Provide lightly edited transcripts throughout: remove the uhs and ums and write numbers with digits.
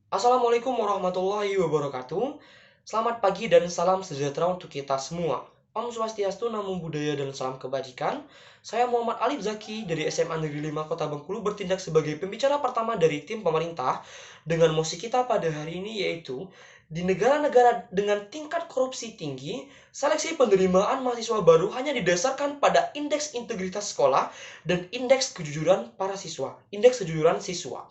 Assalamualaikum warahmatullahi wabarakatuh. Selamat pagi dan salam sejahtera untuk kita semua. Om Swastiastu, Namo Buddhaya dan salam kebajikan. Saya Muhammad Alif Zaki dari SMA Negeri 5 Kota Bengkulu bertindak sebagai pembicara pertama dari tim pemerintah dengan mosi kita pada hari ini yaitu di negara-negara dengan tingkat korupsi tinggi, seleksi penerimaan mahasiswa baru hanya didasarkan pada indeks integritas sekolah dan indeks kejujuran para siswa, indeks kejujuran siswa.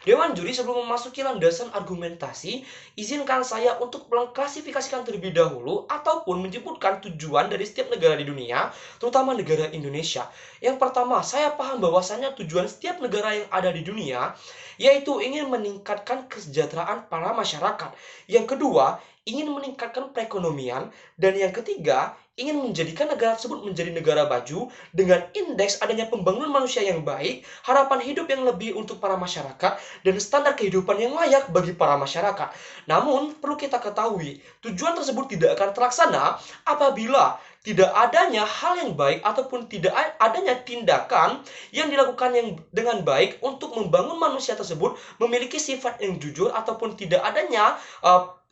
Dewan juri sebelum memasuki landasan argumentasi, izinkan saya untuk mengklasifikasikan terlebih dahulu ataupun menyebutkan tujuan dari setiap negara di dunia, terutama negara Indonesia. Yang pertama, saya paham bahwasannya tujuan setiap negara yang ada di dunia yaitu ingin meningkatkan kesejahteraan para masyarakat. Yang kedua, ingin meningkatkan perekonomian, dan yang ketiga, ingin menjadikan negara tersebut menjadi negara maju dengan indeks adanya pembangunan manusia yang baik, harapan hidup yang lebih untuk para masyarakat, dan standar kehidupan yang layak bagi para masyarakat. Namun, perlu kita ketahui, tujuan tersebut tidak akan terlaksana apabila tidak adanya hal yang baik ataupun tidak adanya tindakan yang dilakukan yang dengan baik untuk membangun manusia tersebut memiliki sifat yang jujur ataupun tidak adanya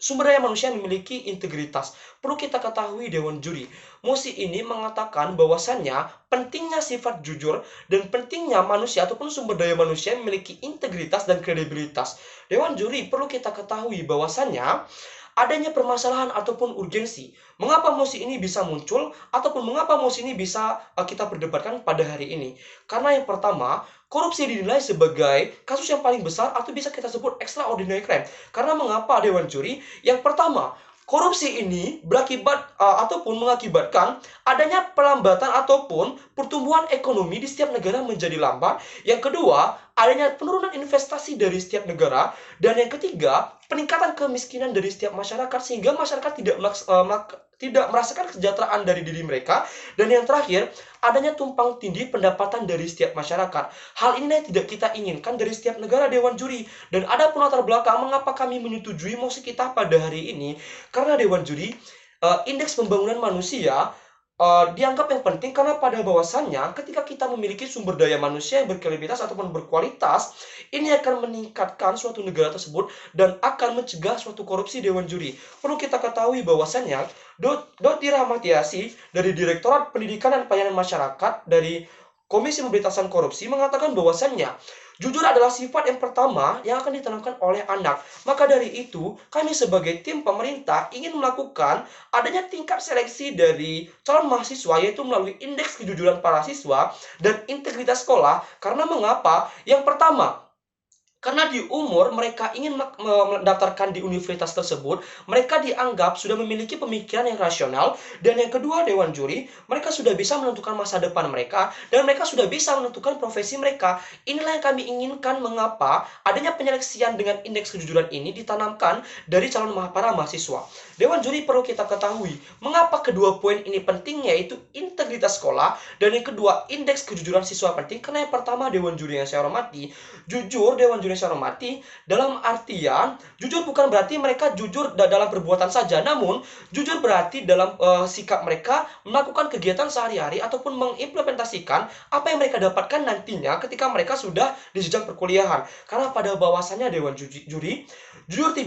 sumber daya manusia yang memiliki integritas. Perlu kita ketahui Dewan Juri, mosi ini mengatakan bahwasannya pentingnya sifat jujur dan pentingnya manusia ataupun sumber daya manusia yang memiliki integritas dan kredibilitas. Dewan Juri perlu kita ketahui bahwasannya adanya permasalahan ataupun urgensi. Mengapa mosi ini bisa muncul ataupun mengapa mosi ini bisa kita perdebatkan pada hari ini? Karena yang pertama, korupsi dinilai sebagai kasus yang paling besar atau bisa kita sebut extraordinary crime. Karena mengapa Dewan Juri? Yang pertama, korupsi ini berakibat ataupun mengakibatkan adanya pelambatan ataupun pertumbuhan ekonomi di setiap negara menjadi lambat. Yang kedua, adanya penurunan investasi dari setiap negara. Dan yang ketiga, peningkatan kemiskinan dari setiap masyarakat sehingga masyarakat tidak merasakan kesejahteraan dari diri mereka. Dan yang terakhir, adanya tumpang tindih pendapatan dari setiap masyarakat. Hal ini tidak kita inginkan dari setiap negara Dewan Juri. Dan ada pun latar belakang mengapa kami menyetujui mosi kita pada hari ini. Karena Dewan Juri, indeks pembangunan manusia dianggap yang penting karena pada bawasannya ketika kita memiliki sumber daya manusia yang berkredibilitas ataupun berkualitas, ini akan meningkatkan suatu negara tersebut dan akan mencegah suatu korupsi Dewan Juri. Perlu kita ketahui bahwasannya Doti Rahmatiasi dari Direktorat Pendidikan dan Pelayanan Masyarakat dari Komisi Pemberantasan Korupsi mengatakan bahwasannya jujur adalah sifat yang pertama yang akan ditanamkan oleh anak. Maka dari itu, kami sebagai tim pemerintah ingin melakukan adanya tingkat seleksi dari calon mahasiswa yaitu melalui indeks kejujuran para siswa dan integritas sekolah. Karena mengapa? Yang pertama, karena di umur mereka ingin mendaftarkan di universitas tersebut, mereka dianggap sudah memiliki pemikiran yang rasional. Dan yang kedua Dewan Juri, mereka sudah bisa menentukan masa depan mereka dan mereka sudah bisa menentukan profesi mereka. Inilah yang kami inginkan mengapa adanya penyeleksian dengan indeks kejujuran ini ditanamkan dari calon para mahasiswa. Dewan Juri perlu kita ketahui, mengapa kedua poin ini penting yaitu integritas sekolah dan yang kedua indeks kejujuran siswa penting. Karena yang pertama Dewan Juri yang saya hormati, jujur Dewan Juri saya hormati, dalam artian jujur bukan berarti mereka jujur dalam perbuatan saja, namun jujur berarti dalam sikap mereka melakukan kegiatan sehari-hari ataupun mengimplementasikan apa yang mereka dapatkan nantinya ketika mereka sudah di jenjang perkuliahan. Karena pada bahwasannya Dewan Juri jujur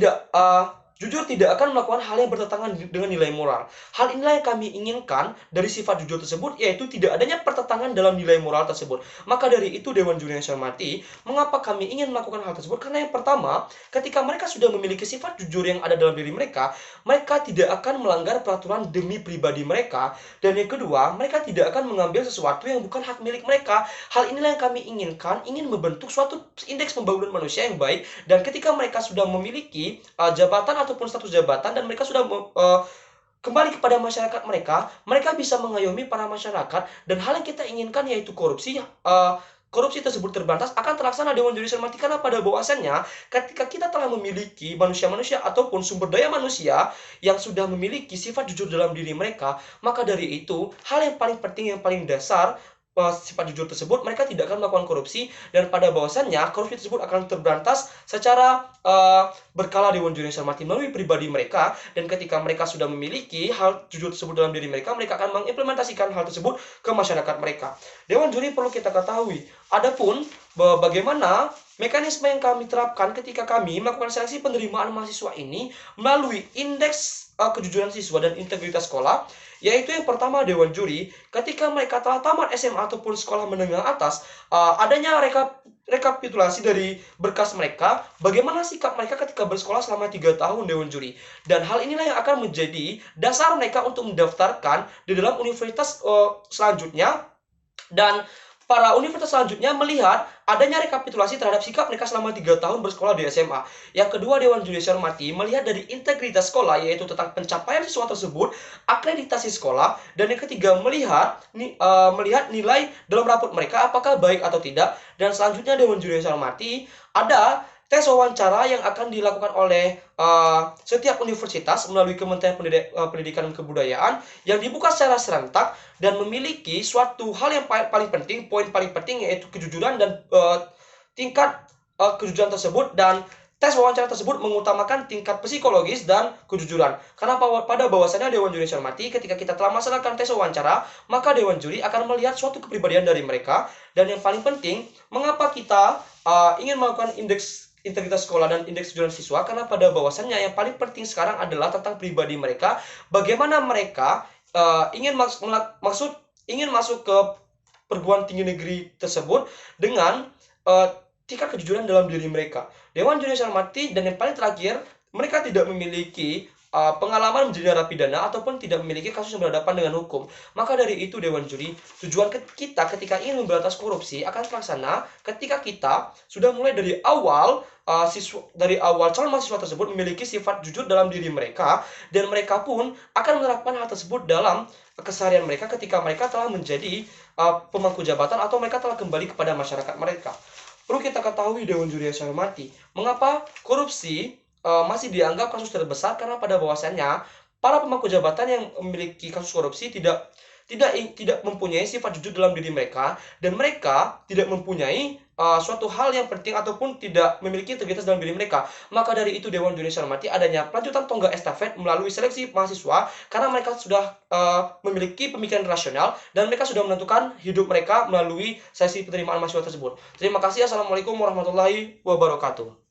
tidak akan melakukan hal yang bertentangan dengan nilai moral. Hal inilah yang kami inginkan dari sifat jujur tersebut, yaitu tidak adanya pertentangan dalam nilai moral tersebut. Maka dari itu Dewan Juri yang saya hormati, mengapa kami ingin melakukan hal tersebut? Karena yang pertama, ketika mereka sudah memiliki sifat jujur yang ada dalam diri mereka, mereka tidak akan melanggar peraturan demi pribadi mereka. Dan yang kedua, mereka tidak akan mengambil sesuatu yang bukan hak milik mereka. Hal inilah yang kami inginkan, ingin membentuk suatu indeks pembangunan manusia yang baik. Dan ketika mereka sudah memiliki jabatan ataupun status jabatan dan mereka sudah kembali kepada masyarakat mereka, mereka bisa mengayomi para masyarakat. Dan hal yang kita inginkan yaitu korupsi. Korupsi tersebut terbatas akan terlaksana Dewan Juri Sermati karena pada bahwasannya ketika kita telah memiliki manusia-manusia ataupun sumber daya manusia yang sudah memiliki sifat jujur dalam diri mereka, maka dari itu hal yang paling penting yang paling dasar sifat jujur tersebut, mereka tidak akan melakukan korupsi dan pada bahwasannya korupsi tersebut akan terberantas secara berkala Dewan Juri Hormati melalui pribadi mereka. Dan ketika mereka sudah memiliki hal jujur tersebut dalam diri mereka, mereka akan mengimplementasikan hal tersebut ke masyarakat mereka. Dewan Juri perlu kita ketahui, adapun bagaimana mekanisme yang kami terapkan ketika kami melakukan seleksi penerimaan mahasiswa ini melalui indeks kejujuran siswa dan integritas sekolah, yaitu yang pertama Dewan Juri. Ketika mereka telah tamat SMA ataupun sekolah menengah atas, adanya rekapitulasi dari berkas mereka, bagaimana sikap mereka ketika bersekolah selama 3 tahun Dewan Juri. Dan hal inilah yang akan menjadi dasar mereka untuk mendaftarkan di dalam universitas selanjutnya. Dan para universitas selanjutnya melihat adanya rekapitulasi terhadap sikap mereka selama 3 tahun bersekolah di SMA. Yang kedua, Dewan Juri saya hormati, melihat dari integritas sekolah, yaitu tentang pencapaian siswa tersebut, akreditasi sekolah, dan yang ketiga, melihat nilai dalam raport mereka apakah baik atau tidak. Dan selanjutnya, Dewan Juri saya hormati, ada tes wawancara yang akan dilakukan oleh setiap universitas melalui Kementerian Pendidikan dan Kebudayaan yang dibuka secara serentak dan memiliki suatu hal yang paling penting, poin paling penting, yaitu kejujuran dan tingkat kejujuran tersebut. Dan tes wawancara tersebut mengutamakan tingkat psikologis dan kejujuran. Karena pada bahwasannya Dewan Juri saya hormati, ketika kita telah melaksanakan tes wawancara, maka Dewan Juri akan melihat suatu kepribadian dari mereka. Dan yang paling penting, mengapa kita ingin melakukan indeks integritas sekolah dan indeks kejujuran siswa? Karena pada bahwasannya yang paling penting sekarang adalah tentang pribadi mereka, bagaimana mereka ingin masuk ke perguruan tinggi negeri tersebut dengan tingkat kejujuran dalam diri mereka. Dewan Juri saya hormati, dan yang paling terakhir, mereka tidak memiliki pengalaman menjadi narapidana ataupun tidak memiliki kasus yang berhadapan dengan hukum. Maka dari itu Dewan Juri, tujuan kita ketika ingin memberantas korupsi akan terlaksana ketika kita sudah mulai dari awal calon mahasiswa tersebut memiliki sifat jujur dalam diri mereka, dan mereka pun akan menerapkan hal tersebut dalam keseharian mereka ketika mereka telah menjadi pemangku jabatan atau mereka telah kembali kepada masyarakat mereka. Perlu kita ketahui Dewan Juri yang saya hormati, mengapa korupsi masih dianggap kasus terbesar? Karena pada bahwasannya para pemangku jabatan yang memiliki kasus korupsi tidak mempunyai sifat jujur dalam diri mereka, dan mereka tidak mempunyai suatu hal yang penting ataupun tidak memiliki integritas dalam diri mereka. Maka dari itu Dewan Juri saya hormati, adanya pelanjutan tonggak estafet melalui seleksi mahasiswa, karena mereka sudah memiliki pemikiran rasional dan mereka sudah menentukan hidup mereka melalui seleksi penerimaan mahasiswa tersebut. Terima kasih. Assalamualaikum warahmatullahi wabarakatuh.